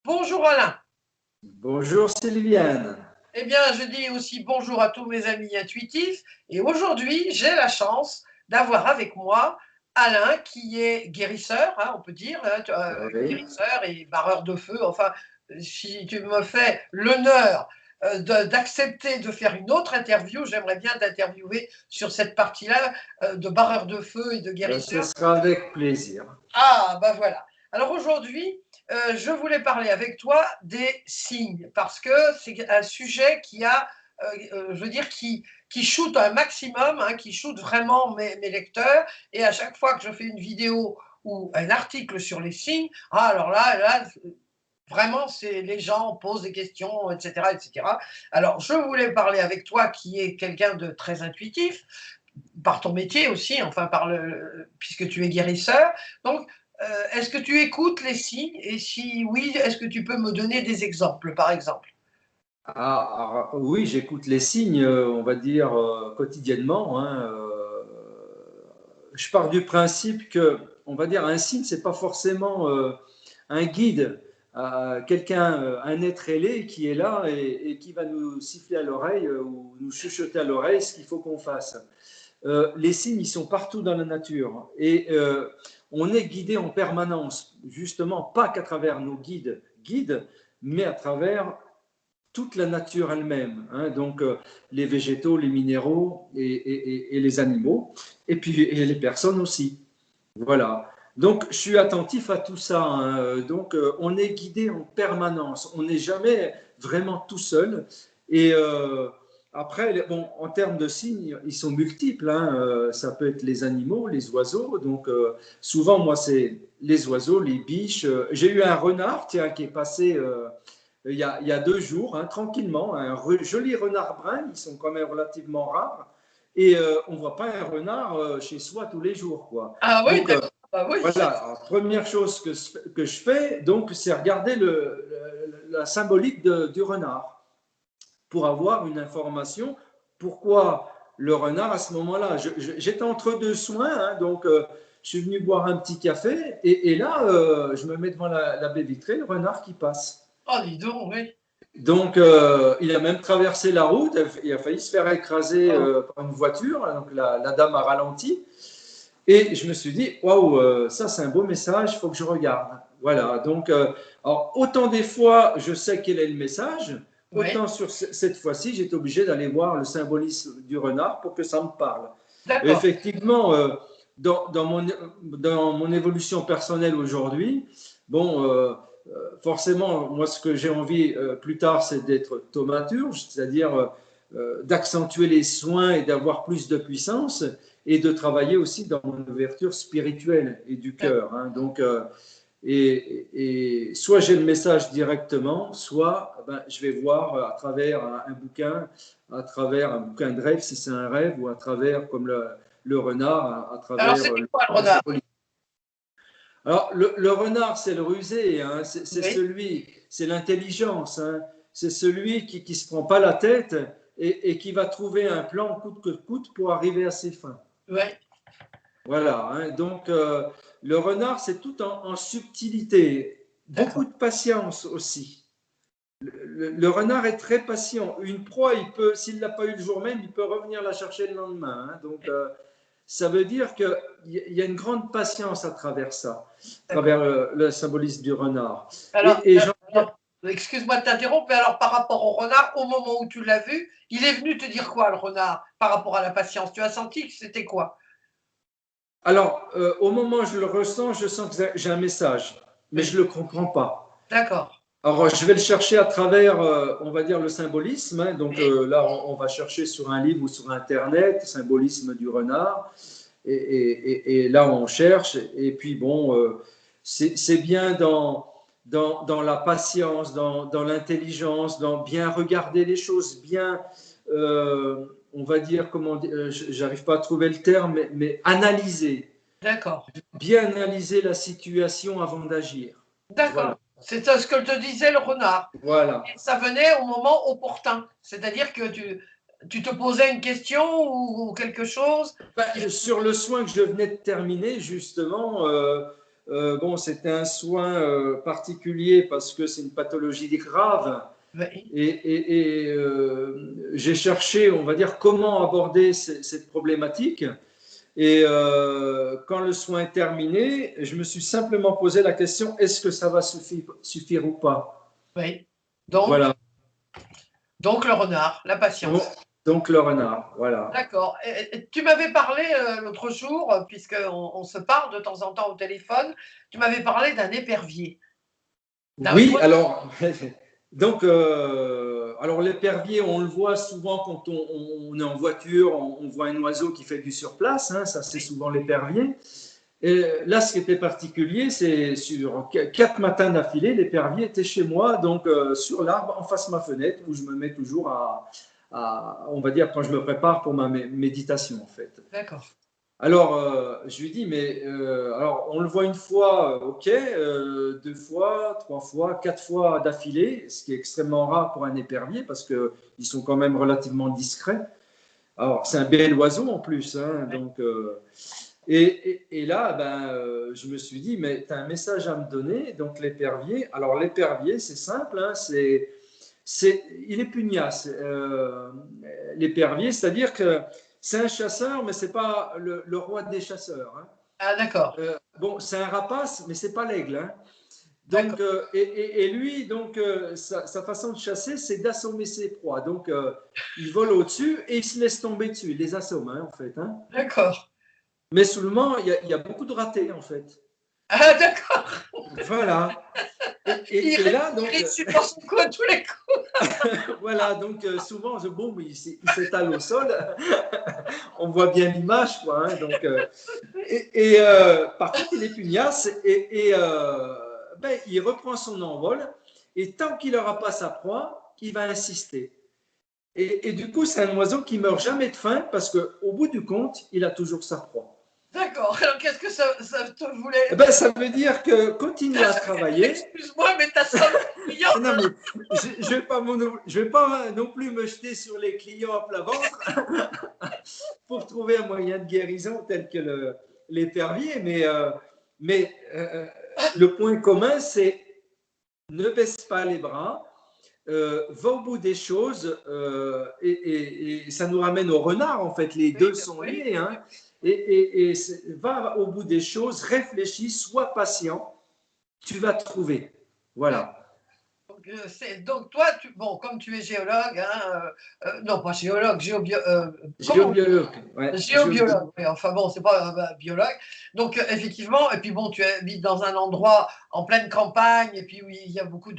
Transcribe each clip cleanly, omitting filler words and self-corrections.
Bonjour Alain. Bonjour Sylviane. Eh bien, je dis aussi bonjour à tous mes amis intuitifs. Et aujourd'hui, j'ai la chance d'avoir avec moi Alain, qui est guérisseur, hein, on peut dire, hein, Oui, guérisseur et barreur de feu. Enfin, si tu me fais l'honneur d'accepter de faire une autre interview, j'aimerais bien t'interviewer sur cette partie-là de barreur de feu et de ce guérisseur. sera avec plaisir. Ah, ben voilà. Alors aujourd'hui, je voulais parler avec toi des signes, parce que c'est un sujet qui a, je veux dire, qui shoot un maximum, hein, qui shoot vraiment mes lecteurs. Et à chaque fois que je fais une vidéo ou un article sur les signes, ah, alors là, vraiment, c'est les gens posent des questions, etc., etc. Alors, je voulais parler avec toi, qui est quelqu'un de très intuitif, par ton métier aussi, enfin puisque tu es guérisseur. Donc, est-ce que tu écoutes les signes? Et si oui, est-ce que tu peux me donner des exemples, par exemple? Oui, j'écoute les signes, on va dire, quotidiennement, hein. Je pars du principe que, on va dire, un signe, c'est pas forcément un guide, quelqu'un, un être ailé qui est là et qui va nous siffler à l'oreille ou nous chuchoter à l'oreille ce qu'il faut qu'on fasse. Les signes, ils sont partout dans la nature et on est guidé en permanence, justement, pas qu'à travers nos guides, mais à travers toute la nature elle-même, hein, donc les végétaux, les minéraux et les animaux, et puis et les personnes aussi. Voilà. Donc, je suis attentif à tout ça, hein. Donc, on est guidé en permanence. On n'est jamais vraiment tout seul. Et après, bon, en termes de signes, ils sont multiples, hein. Ça peut être les animaux, les oiseaux. Donc, souvent, moi, c'est les oiseaux, les biches. J'ai eu un renard, tiens, qui est passé il y a 2 jours, hein, tranquillement. Un joli renard brun. Ils sont quand même relativement rares. Et on ne voit pas un renard chez soi tous les jours, quoi. Ah oui, Donc, d'accord. Ah oui. voilà, alors, première chose que je fais, donc, c'est regarder la symbolique du renard pour avoir une information. Pourquoi le renard à ce moment-là? J'étais entre deux soins, hein, donc je suis venu boire un petit café et là, je me mets devant la baie vitrée, le renard qui passe. Oh, dis donc, oui. Donc, il a même traversé la route, il a failli se faire écraser Oh. par une voiture, donc la dame a ralenti. Et je me suis dit, waouh, ça c'est un beau message, il faut que je regarde. Voilà, donc, alors, autant des fois je sais quel est le message, Oui, autant sur cette fois-ci, j'étais obligé d'aller voir le symbolisme du renard pour que ça me parle. Et d'accord. effectivement, dans mon évolution personnelle aujourd'hui, bon, forcément, moi ce que j'ai envie plus tard, c'est d'être thaumaturge, c'est-à-dire d'accentuer les soins et d'avoir plus de puissance et de travailler aussi dans mon ouverture spirituelle et du cœur, hein. Donc, et soit j'ai le message directement, soit ben, je vais voir à travers un bouquin, à travers un bouquin de rêve si c'est un rêve, ou à travers, comme le renard, à Alors, travers c'était quoi le la renard? symbolique. Alors, le renard, c'est le rusé, hein, Oui, c'est l'intelligence, hein, c'est celui qui ne se prend pas la tête et qui va trouver un plan coûte que coûte pour arriver à ses fins. oui, Voilà, hein. Donc le renard, c'est tout en subtilité, beaucoup d'accord. de patience aussi. Le renard est très patient. Une proie, il peut, s'il l'a pas eu le jour même, il peut revenir la chercher le lendemain, hein. Donc ça veut dire qu'il y a une grande patience à travers ça, à D'accord. travers le symbolisme du renard. Alors, Et j'en viens. alors, excuse-moi de t'interrompre, mais alors par rapport au renard, au moment où tu l'as vu, il est venu te dire quoi, le renard, par rapport à la patience? Tu as senti que c'était quoi? Alors, au moment où je le ressens, je sens que j'ai un message, mais Oui, je ne le comprends pas. d'accord. Alors, je vais le chercher à travers, on va dire, le symbolisme, hein. Donc Oui, là, on va chercher sur un livre ou sur Internet, symbolisme du renard. Et là, on cherche. Et puis, bon, c'est bien dans la patience, dans l'intelligence, dans bien regarder les choses, bien, on va dire, j'arrive pas à trouver le terme, mais analyser, d'accord. bien analyser la situation avant d'agir. D'accord. Voilà. C'est ça ce que te disait le renard. Voilà. Et ça venait au moment opportun. C'est-à-dire que tu te posais une question ou quelque chose. Sur le soin que je venais de terminer, justement, bon, c'était un soin particulier parce que c'est une pathologie grave. Oui. J'ai cherché, on va dire, comment aborder cette problématique. Et quand le soin est terminé, je me suis simplement posé la question, est-ce que ça va suffire ou pas? Oui. Donc, Voilà. donc le renard, la Donc, patience. donc le renard, voilà. D'accord. Et tu m'avais parlé l'autre jour, puisqu'on se parle de temps en temps au téléphone, tu m'avais parlé d'un épervier. D'un Oui, oiseau. alors, donc, alors l'épervier, on le voit souvent quand on est en voiture, on voit un oiseau qui fait du surplace, hein, ça c'est souvent l'épervier. Et là, ce qui était particulier, c'est sur 4 matins d'affilée, l'épervier était chez moi, donc sur l'arbre, en face de ma fenêtre, où je me mets toujours on va dire, quand je me prépare pour ma méditation, en fait. D'accord. Alors, je lui dis, mais alors, on le voit une fois, ok, 2 fois, 3 fois, 4 fois d'affilée, ce qui est extrêmement rare pour un épervier parce qu'ils sont quand même relativement discrets. Alors, c'est un bel oiseau en plus, hein, Oui. donc, et là, ben, je me suis dit, mais tu as un message à me donner, donc l'épervier. Alors, l'épervier, c'est simple, hein, il est pugnace, l'épervier, c'est-à-dire que c'est un chasseur, mais ce n'est pas le roi des chasseurs, hein. Ah, d'accord. Bon, c'est un rapace, mais c'est pas l'aigle, hein. D'accord. Donc, et lui, donc, sa façon de chasser, c'est d'assommer ses proies. Donc, il vole au-dessus et il se laisse tomber dessus. Il les assomme, hein, en fait, hein. D'accord. Mais seulement, il y a beaucoup de ratés, en fait. Ah, d'accord. Voilà. Et là, Il donc, réussit dans son coin tous les coups. voilà, donc souvent, bon, il s'étale au sol. On voit bien l'image, quoi, hein, donc, par contre, il est pugnace ben, il reprend son envol et tant qu'il n'aura pas sa proie, il va insister. Et du coup, c'est un oiseau qui meurt jamais de faim parce qu'au bout du compte, il a toujours sa proie. D'accord. Alors, qu'est-ce que ça te Eh voulait? ben, ça veut dire que continue à travailler. Excuse-moi, mais ta somme client. Non, mais je vais pas non plus me jeter sur les clients à plat ventre pour trouver un moyen de guérison tel que l'épervier, mais le point commun, c'est ne baisse pas les bras, va au bout des choses, et ça nous ramène au renard, en fait, les deux Oui, sont oui, liés, oui. hein, va au bout des choses, réfléchis, sois patient, tu vas trouver. Voilà. Donc toi, bon, comme tu es géologue, hein, non pas géologue, comment on dit? Géobiologue, ouais, Géobiologue, oui, enfin bon, c'est pas biologue. Donc effectivement, et puis bon, tu habites dans un endroit en pleine campagne, et puis où il y a beaucoup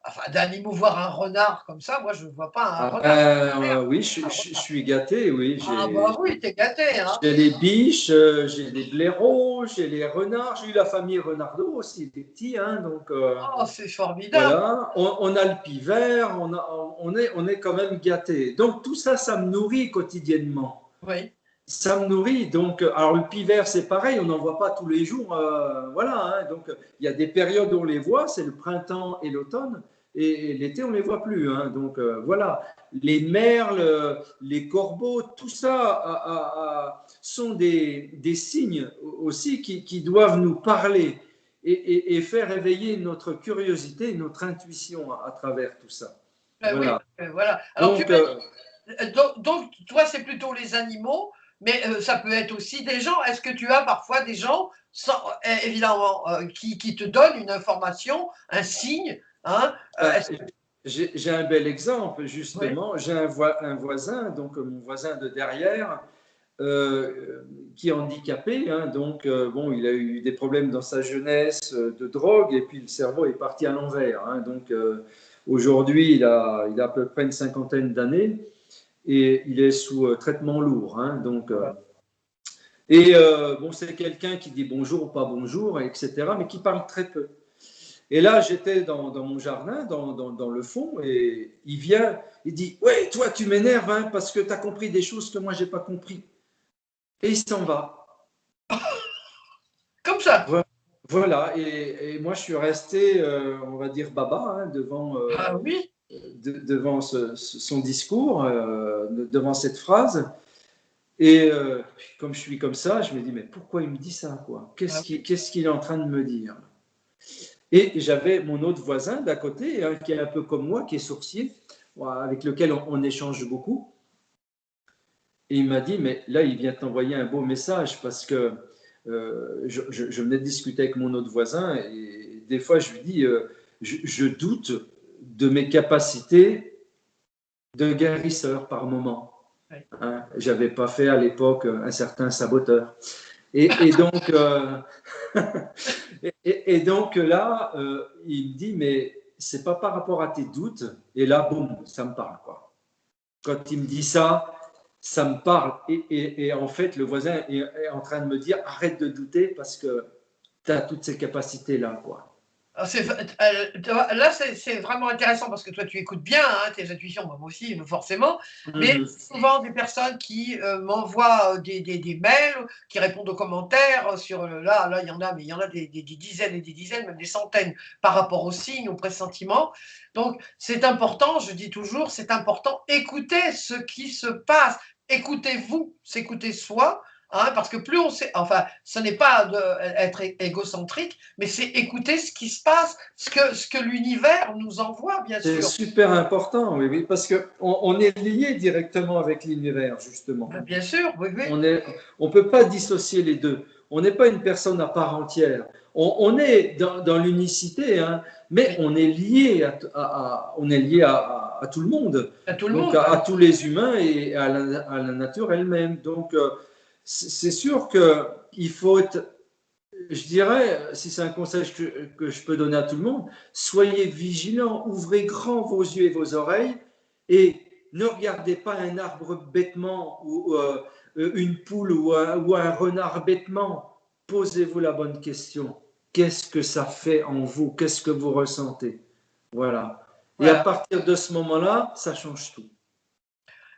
enfin, d'animaux, voir un renard comme ça, moi je ne vois pas un Ah renard. ben, oui, je suis gâté, oui. Ah bah oui, t'es gâté, hein. J'ai les biches, j'ai les blaireaux, j'ai les renards, j'ai eu la famille renardeau aussi, des petits, hein, donc Oh, c'est formidable. voilà. On a le pivert, on est quand même gâté. Donc tout ça, ça me nourrit quotidiennement. Oui, Ça me nourrit. Donc, alors le pivert, c'est pareil, on n'en voit pas tous les jours, voilà, hein. Donc il y a des périodes où on les voit, c'est le printemps et l'automne, et l'été on les voit plus, hein. Donc voilà, les merles, les corbeaux, tout ça sont des signes aussi qui doivent nous parler et faire éveiller notre curiosité, notre intuition à travers tout ça. ben oui, Voilà. voilà. Alors tu Donc, m'as dit, donc toi c'est plutôt les animaux, mais ça peut être aussi des gens. Est-ce que tu as parfois des gens, évidemment, qui te donnent une information, un signe, hein, ben, est-ce que... j'ai un bel exemple, Oui, justement. J'ai un voisin, donc mon voisin de derrière, qui est handicapé, hein, donc bon, il a eu des problèmes dans sa jeunesse de drogue, et puis le cerveau est parti à l'envers, hein. Donc aujourd'hui, il a à peu près une cinquantaine d'années, et il est sous traitement lourd, hein. Donc, bon, c'est quelqu'un qui dit bonjour ou pas bonjour, etc., mais qui parle très peu. Et là, j'étais dans mon jardin, dans le fond, et il vient, il dit, ouais, toi, tu m'énerves, hein, parce que tu as compris des choses que moi, j'ai pas compris. Et il s'en va. comme ça. Voilà, et moi, je suis resté, on va dire, baba, hein, Ah oui, devant son discours, devant cette phrase. Et comme je suis comme ça, je me dis, mais pourquoi il me dit ça, quoi? Ah oui. Qu'est-ce qu'il est en train de me dire? Et j'avais mon autre voisin d'à côté, hein, qui est un peu comme moi, qui est sourcier, avec lequel on échange beaucoup. Et il m'a dit, mais là, il vient t'envoyer un beau message parce que je venais de discuter avec mon autre voisin et des fois, je lui dis, je doute de mes capacités de guérisseur par moment. Oui. Hein, j'avais pas fait à l'époque un certain saboteur. Et donc, et donc là, il me dit, mais c'est pas par rapport à tes doutes. Et là, boum, ça me parle, quoi. Quand il me dit ça, ça me parle. Et en fait, le voisin est en train de me dire, arrête de douter parce que tu as toutes ces capacités-là, quoi. Là, c'est vraiment intéressant parce que toi, tu écoutes bien hein, tes intuitions, moi aussi, forcément. Mais souvent, des personnes qui m'envoient des mails, qui répondent aux commentaires sur là, il y en a, mais il y en a des dizaines et des dizaines, même des centaines par rapport aux signes, aux pressentiments. Donc, c'est important, je dis toujours, c'est important, écoutez ce qui se passe. Écoutez-vous, s'écouter soi. Hein, parce que plus on sait, enfin, ce n'est pas être égocentrique, mais c'est écouter ce qui se passe, ce que l'univers nous envoie, bien C'est sûr. super important, oui, oui, parce qu'on est lié directement avec l'univers, justement. Bien sûr, oui, oui. On ne peut pas dissocier les deux. On n'est pas une personne à part entière. On est dans l'unicité, hein, mais on est lié à tout le monde. À tout le Donc monde. à tous les humains et à la nature elle-même. Donc c'est sûr qu'il faut être, je dirais, si c'est un conseil que je peux donner à tout le monde, soyez vigilants, ouvrez grand vos yeux et vos oreilles et ne regardez pas un arbre bêtement ou une poule ou un renard bêtement. Posez-vous la bonne question. Qu'est-ce que ça fait en vous? Qu'est-ce que vous ressentez? Voilà. Et à Voilà. partir de ce moment-là, ça change tout.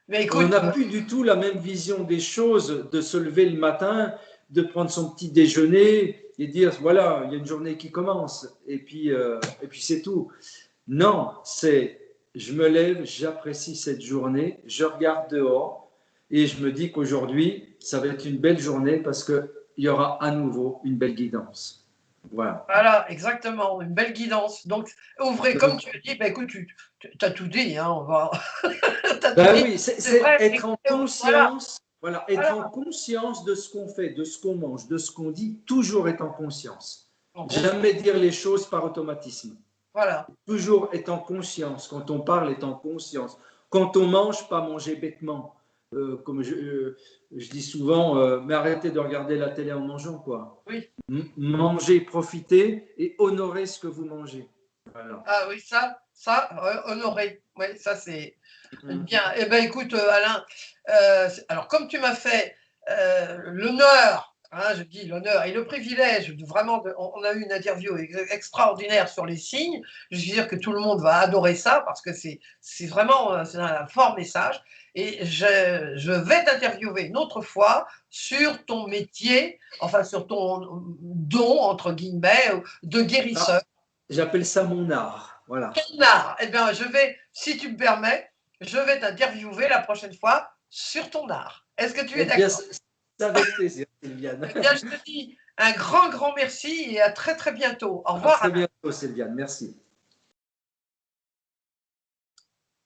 Mais On écoute, n'a plus du tout la même vision des choses, de se lever le matin, de prendre son petit déjeuner et dire voilà, il y a une journée qui commence et puis c'est tout. Non, c'est je me lève, j'apprécie cette journée, je regarde dehors et je me dis qu'aujourd'hui, ça va être une belle journée parce qu'il y aura à nouveau une belle guidance. Voilà. voilà, exactement, une belle guidance. Donc, ouvrez, comme Donc, tu dis, bah, écoute, tu as tout dit, hein, on va. T'as tout ben dit, oui, c'est c'est vrai, être en voilà, conscience, voilà, être voilà. en conscience de ce qu'on fait, de ce qu'on mange, de ce qu'on dit, toujours être en conscience. En conscience, Jamais dire les choses par automatisme. voilà. Toujours être en conscience. Quand on parle, être en conscience. Quand on mange, pas manger bêtement. Comme je dis souvent, mais arrêtez de regarder la télé en mangeant, quoi. Oui. Mangez, profitez et honorez ce que vous mangez. Voilà. Ah oui, honoré. Oui, ça c'est bien. Eh bien, écoute, Alain, alors comme tu m'as fait l'honneur, hein, je dis l'honneur et le privilège, on a eu une interview extraordinaire sur les signes. Je suis sûr que tout le monde va adorer ça parce que c'est vraiment c'est un fort message. Et je vais t'interviewer une autre fois sur ton métier, enfin sur ton don, entre guillemets, de Ah, guérisseur. j'appelle ça mon art. Voilà. Art. Eh bien, si tu me permets, je vais t'interviewer la prochaine fois sur ton art. Est-ce que tu es Eh bien, d'accord? c'est avec plaisir, Sylviane. Eh bien, je te dis un grand, grand merci et à très, très bientôt. Au À revoir, très Alain. bientôt, Sylviane. Merci.